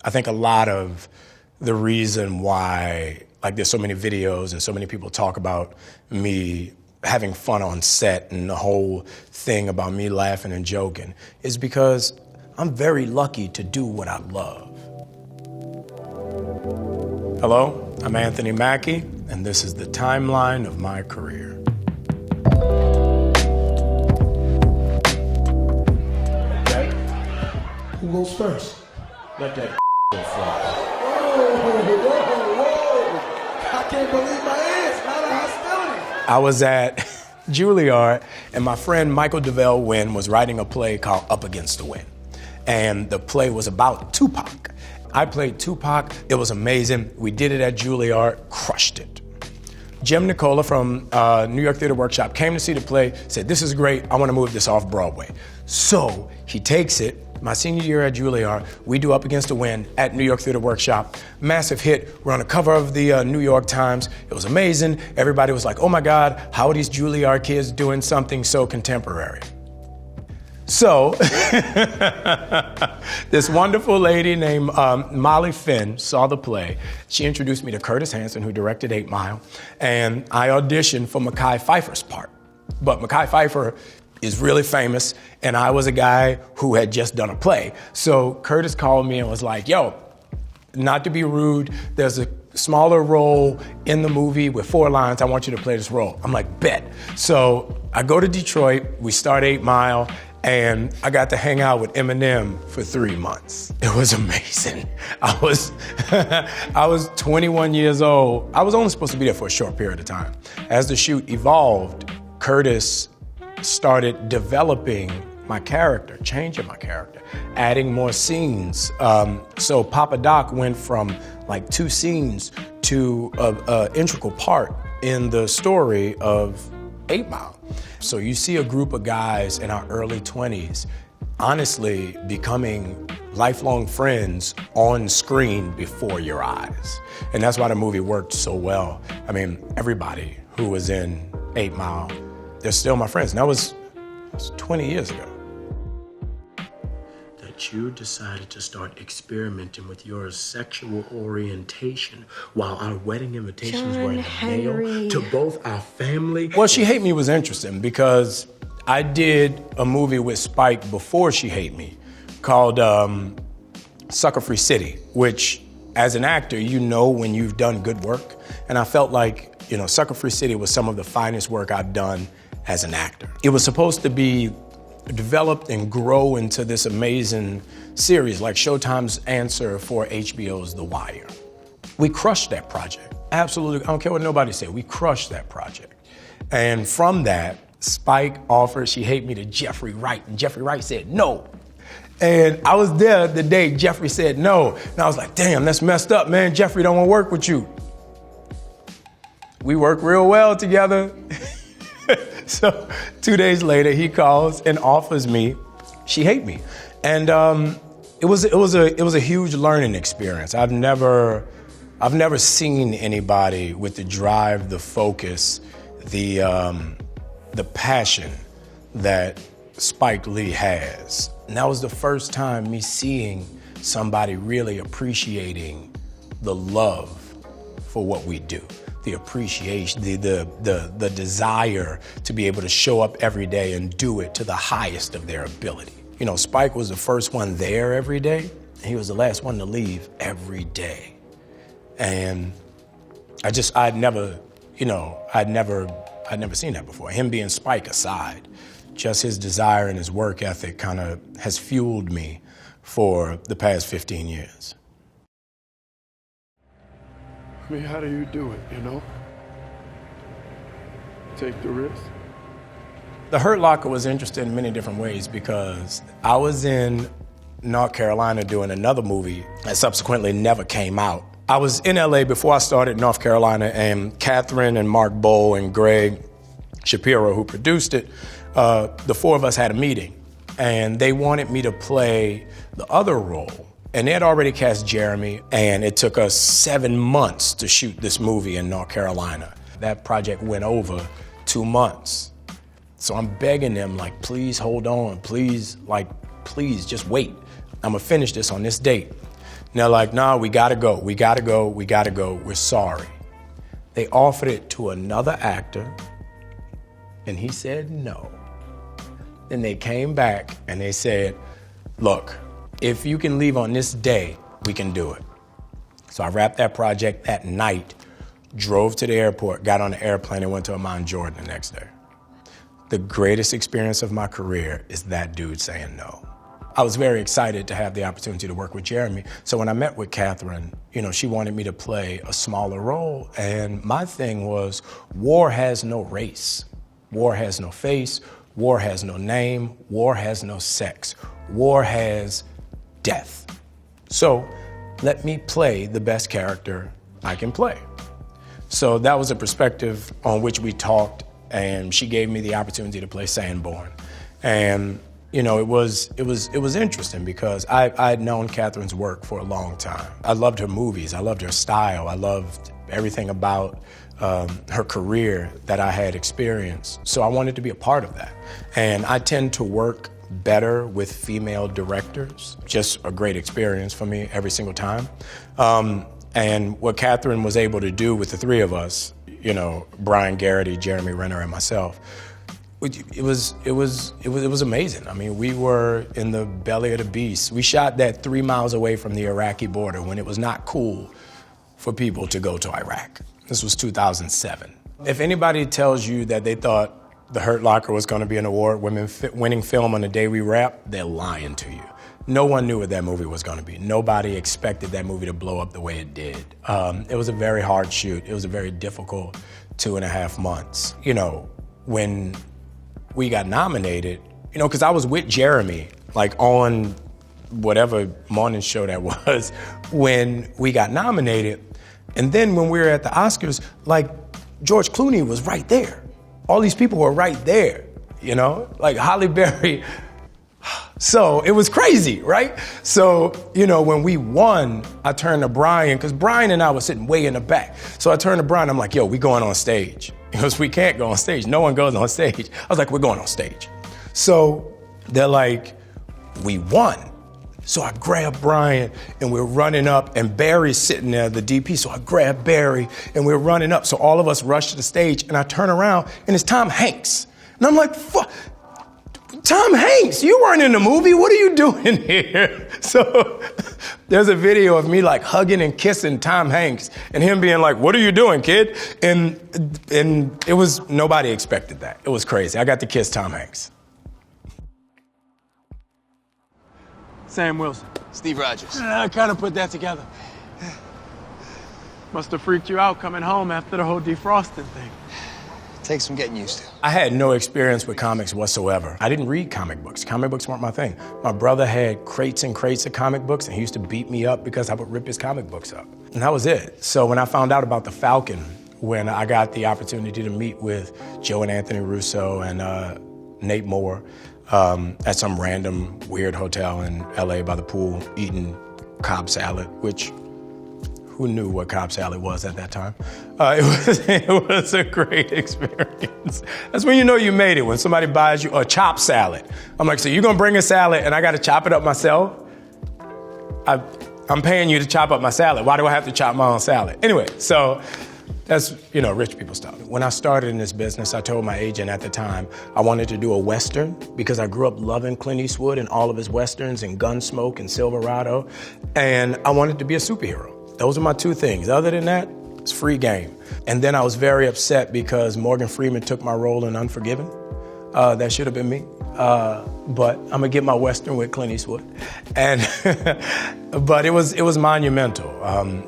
I think a lot of the reason why there's so many videos and so many people talk about me having fun on set and the whole thing about me laughing and joking is because I'm very lucky to do what I love. Hello, I'm Anthony Mackie, and this is the timeline of my career. Okay. Who goes first? Let that go fly. Whoa. I can't believe my ears. Not a hostility. I was at Juilliard, and my friend Michael DeVell Wynn was writing a play called Up Against the Wind. And the play was about Tupac. I played Tupac. It was amazing. We did it at Juilliard, crushed it. Jim Nicola from New York Theater Workshop came to see the play, said, this is great, I want to move this off Broadway. So he takes it. My senior year at Juilliard, we do Up Against the Wind at New York Theater Workshop. Massive hit. We're on the cover of the New York Times. It was amazing. Everybody was like, oh my God, how are these Juilliard kids doing something so contemporary? So, this wonderful lady named Molly Finn saw the play. She introduced me to Curtis Hanson, who directed 8 Mile, and I auditioned for Mekhi Phifer's part. But Mekhi Phifer is really famous, and I was a guy who had just done a play. So Curtis called me and was like, yo, not to be rude, there's a smaller role in the movie with 4 lines, I want you to play this role. I'm like, bet. So I go to Detroit, we start 8 Mile, and I got to hang out with Eminem for 3 months. It was amazing. I was 21 years old. I was only supposed to be there for a short period of time. As the shoot evolved, Curtis started developing my character, changing my character, adding more scenes. So Papa Doc went from 2 scenes to an integral part in the story of 8 Mile. So you see a group of guys in our early 20s honestly becoming lifelong friends on screen before your eyes. And that's why the movie worked so well. I mean, everybody who was in 8 Mile, they're still my friends. And that was 20 years ago. That you decided to start experimenting with your sexual orientation while our wedding invitations were in the mail to both our family. Well, She Hate Me was interesting because I did a movie with Spike before She Hate Me called Sucker Free City, which as an actor, you know when you've done good work. And I felt like, Sucker Free City was some of the finest work I've done as an actor. It was supposed to be developed and grow into this amazing series like Showtime's answer for HBO's The Wire. We crushed that project. Absolutely, I don't care what nobody said, we crushed that project. And from that, Spike offered She Hate Me to Jeffrey Wright, and Jeffrey Wright said no. And I was there the day Jeffrey said no, and I was like, damn, that's messed up, man. Jeffrey don't want to work with you. We work real well together. So 2 days later, he calls and offers me She Hate Me. And it was a huge learning experience. I've never seen anybody with the drive, the focus, the passion that Spike Lee has. And that was the first time me seeing somebody really appreciating the love for what we do. The appreciation, the desire to be able to show up every day and do it to the highest of their ability. Spike was the first one there every day, and he was the last one to leave every day. And I'd never seen that before. Him being Spike aside, just his desire and his work ethic kind of has fueled me for the past 15 years. I mean, how do you do it, Take the risk. The Hurt Locker was interesting in many different ways because I was in North Carolina doing another movie that subsequently never came out. I was in LA before I started North Carolina, and Catherine and Mark Bowl and Greg Shapiro, who produced it, the 4 of us had a meeting, and they wanted me to play the other role. And they had already cast Jeremy, and it took us 7 months to shoot this movie in North Carolina. That project went over 2 months. So I'm begging them, please hold on, please just wait. I'm gonna finish this on this date. And they're like, no, we gotta go, we gotta go, we gotta go, we're sorry. They offered it to another actor, and he said no. Then they came back and they said, look, if you can leave on this day, we can do it. So I wrapped that project that night, drove to the airport, got on the airplane, and went to Amman, Jordan the next day. The greatest experience of my career is that dude saying no. I was very excited to have the opportunity to work with Jeremy. So when I met with Catherine, you know, she wanted me to play a smaller role. And my thing was, war has no race. War has no face. War has no name. War has no sex. War has death. So let me play the best character I can play. So that was a perspective on which we talked, and she gave me the opportunity to play Sanborn. And you know, it was interesting because I had known Catherine's work for a long time. I loved her movies, I loved her style, I loved everything about her career that I had experienced. So I wanted to be a part of that. And I tend to work better with female directors. Just a great experience for me every single time. And what Catherine was able to do with the three of us, you know, Brian Garrity, Jeremy Renner, and myself, it was amazing. I mean, we were in the belly of the beast. We shot that 3 miles away from the Iraqi border when it was not cool for people to go to Iraq. This was 2007. If anybody tells you that they thought The Hurt Locker was going to be an award-winning film on the day we wrapped, they're lying to you. No one knew what that movie was going to be. Nobody expected that movie to blow up the way it did. It was a very hard shoot. It was a very difficult 2.5 months. You know, when we got nominated, you know, because I was with Jeremy, like on whatever morning show that was, when we got nominated. And then when we were at the Oscars, like George Clooney was right there. All these people were right there, you know, like Halle Berry. So it was crazy, right? So, you know, when we won, I turned to Brian, because Brian and I were sitting way in the back. So I turned to Brian, I'm like, yo, we going on stage. He goes, we can't go on stage. No one goes on stage. I was like, we're going on stage. So they're like, we won. So I grab Brian and we're running up, and Barry's sitting there, the DP. So I grab Barry and we're running up. So all of us rush to the stage, and I turn around and it's Tom Hanks. And I'm like, fuck. Tom Hanks, you weren't in the movie. What are you doing here? So there's a video of me like hugging and kissing Tom Hanks and him being like, what are you doing, kid? And it was, nobody expected that. It was crazy. I got to kiss Tom Hanks. Sam Wilson. Steve Rogers. I kind of put that together. Must have freaked you out coming home after the whole defrosting thing. Takes some getting used to. I had no experience with comics whatsoever. I didn't read comic books. Comic books weren't my thing. My brother had crates and crates of comic books, and he used to beat me up because I would rip his comic books up. And that was it. So when I found out about the Falcon, when I got the opportunity to meet with Joe and Anthony Russo and Nate Moore at some random weird hotel in LA by the pool, eating Cobb salad, which who knew what Cobb salad was at that time? It was a great experience. That's when you know you made it, when somebody buys you a chopped salad. I'm like, so you're gonna bring a salad and I gotta chop it up myself? I'm paying you to chop up my salad. Why do I have to chop my own salad? Anyway, so that's, you know, rich people stuff. When I started in this business, I told my agent at the time I wanted to do a Western because I grew up loving Clint Eastwood and all of his Westerns and Gunsmoke and Silverado, and I wanted to be a superhero. Those are my two things. Other than that, it's free game. And then I was very upset because Morgan Freeman took my role in Unforgiven. That should have been me. But I'm gonna get my Western with Clint Eastwood. And but it was monumental.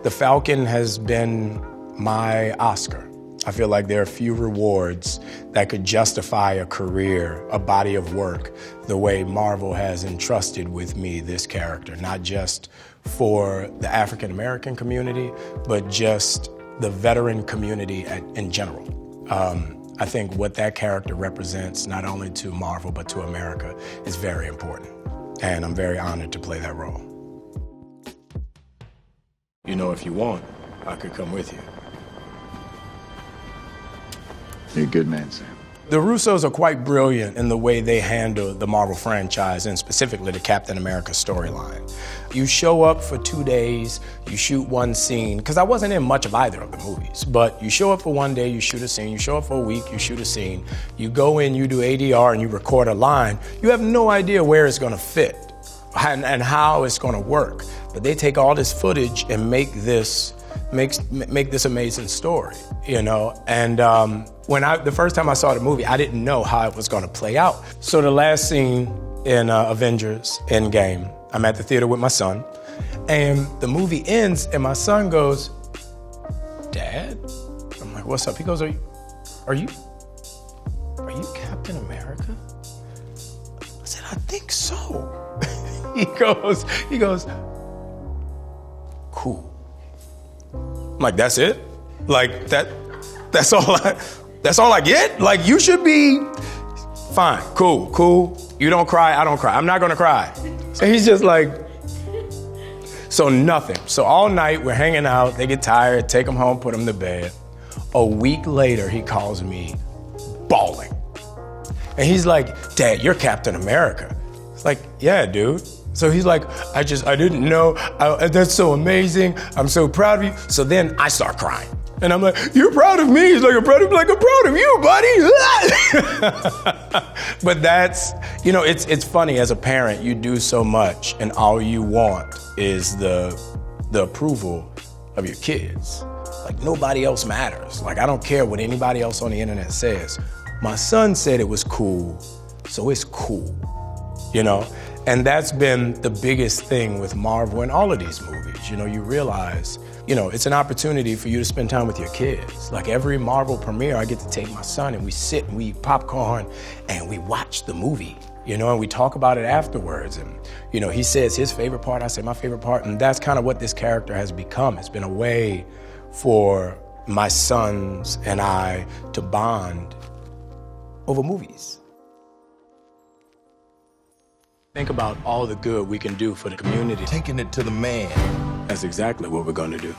The Falcon has been my Oscar. I feel like there are few rewards that could justify a career, a body of work, the way Marvel has entrusted with me this character, not just for the African American community, but just the veteran community in general. I think what that character represents, not only to Marvel, but to America, is very important. And I'm very honored to play that role. You know, if you want, I could come with you. You're a good man, Sam. The Russos are quite brilliant in the way they handle the Marvel franchise, and specifically the Captain America storyline. You show up for 2 days, you shoot one scene, because I wasn't in much of either of the movies, but you show up for 1 day, you shoot a scene, you show up for a week, you shoot a scene, you go in, you do ADR, and you record a line. You have no idea where it's gonna fit and how it's gonna work. But they take all this footage and make this amazing story, you know? And the first time I saw the movie, I didn't know how it was gonna play out. So the last scene in Avengers Endgame, I'm at the theater with my son, and the movie ends, and my son goes, "Dad?" I'm like, "What's up?" He goes, Are you Captain America?" I said, "I think so." He goes, "Cool." I'm like, "That's it? Like that's all I get? Like, you should be fine, cool. You don't cry, I don't cry. I'm not gonna cry." So he's just like, so nothing. So all night we're hanging out, they get tired, take them home, put them to bed. A week later, he calls me bawling. And he's like, "Dad, you're Captain America." It's like, "Yeah, dude." So he's like, I didn't know. That's so amazing. I'm so proud of you. So then I start crying. And I'm like, "You're proud of me?" He's like, "I'm proud of you, buddy." But that's, you know, it's funny, as a parent, you do so much and all you want is the approval of your kids. Like, nobody else matters. Like, I don't care what anybody else on the internet says. My son said it was cool, so it's cool, you know? And that's been the biggest thing with Marvel and all of these movies. You know, you realize, you know, it's an opportunity for you to spend time with your kids. Like, every Marvel premiere, I get to take my son and we sit and we eat popcorn and we watch the movie, you know, and we talk about it afterwards. And, you know, he says his favorite part, I say my favorite part. And that's kind of what this character has become. It's been a way for my sons and I to bond over movies. Think about all the good we can do for the community. Taking it to the man. That's exactly what we're gonna do.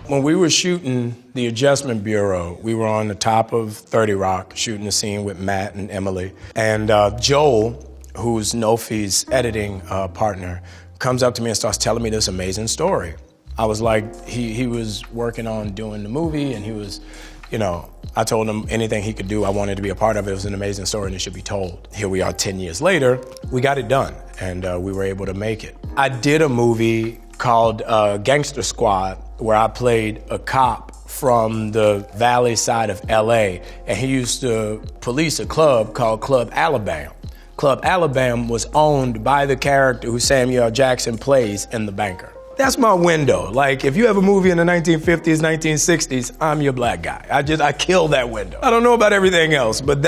When we were shooting The Adjustment Bureau, we were on the top of 30 Rock, shooting a scene with Matt and Emily. And Joel, who's Nofi's editing partner, comes up to me and starts telling me this amazing story. I was like, he was working on doing the movie, and he was, you know, I told him anything he could do, I wanted to be a part of it. It was an amazing story and it should be told. Here we are 10 years later, we got it done, and we were able to make it. I did a movie called Gangster Squad, where I played a cop from the valley side of LA, and he used to police a club called Club Alabama. Club Alabama was owned by the character who Samuel Jackson plays in The Banker. That's my window. Like, if you have a movie in the 1950s, 1960s, I'm your black guy. I kill that window. I don't know about everything else, but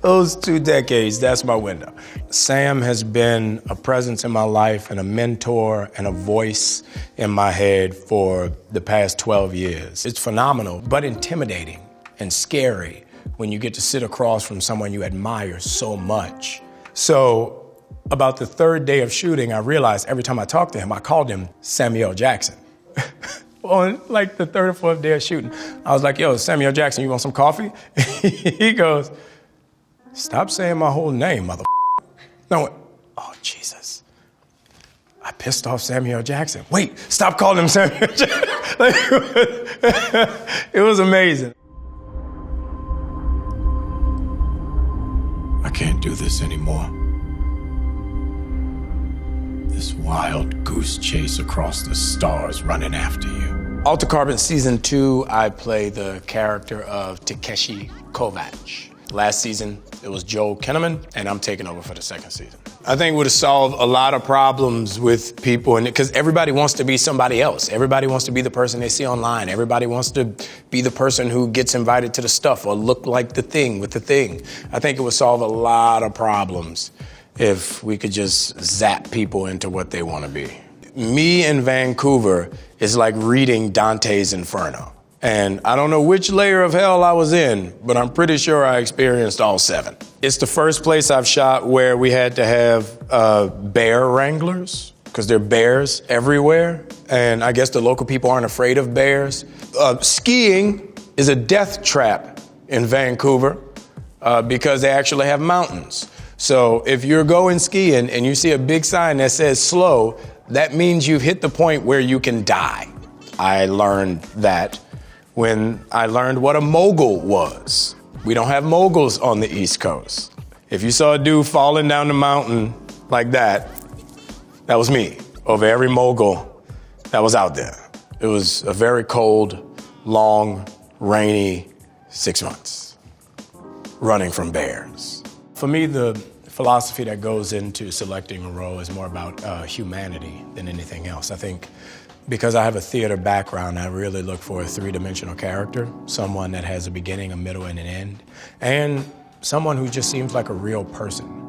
those 2 decades, that's my window. Sam has been a presence in my life and a mentor and a voice in my head for the past 12 years. It's phenomenal, but intimidating and scary when you get to sit across from someone you admire so much. So, about the 3rd day of shooting, I realized every time I talked to him, I called him Samuel Jackson. On like the 3rd or 4th day of shooting, I was like, "Yo, Samuel Jackson, you want some coffee?" He goes, "Stop saying my whole name, mother." No, oh, Jesus. I pissed off Samuel Jackson. Wait, stop calling him Samuel Jackson. Like, it was amazing. I can't do this anymore. This wild goose chase across the stars running after you. Altered Carbon Season 2, I play the character of Takeshi Kovacs. Last season, it was Joel Kinnaman, and I'm taking over for the 2nd season. I think it would have solved a lot of problems with people, because everybody wants to be somebody else. Everybody wants to be the person they see online. Everybody wants to be the person who gets invited to the stuff or look like the thing with the thing. I think it would solve a lot of problems if we could just zap people into what they want to be. Me in Vancouver is like reading Dante's Inferno. And I don't know which layer of hell I was in, but I'm pretty sure I experienced all 7. It's the first place I've shot where we had to have bear wranglers, because there are bears everywhere. And I guess the local people aren't afraid of bears. Skiing, is a death trap in Vancouver because they actually have mountains. So if you're going skiing and you see a big sign that says slow, that means you've hit the point where you can die. I learned that when I learned what a mogul was. We don't have moguls on the East Coast. If you saw a dude falling down the mountain like that was me over every mogul that was out there. It was a very cold, long, rainy 6 months running from bears. For me, the philosophy that goes into selecting a role is more about humanity than anything else. I think because I have a theater background, I really look for a three-dimensional character, someone that has a beginning, a middle, and an end, and someone who just seems like a real person.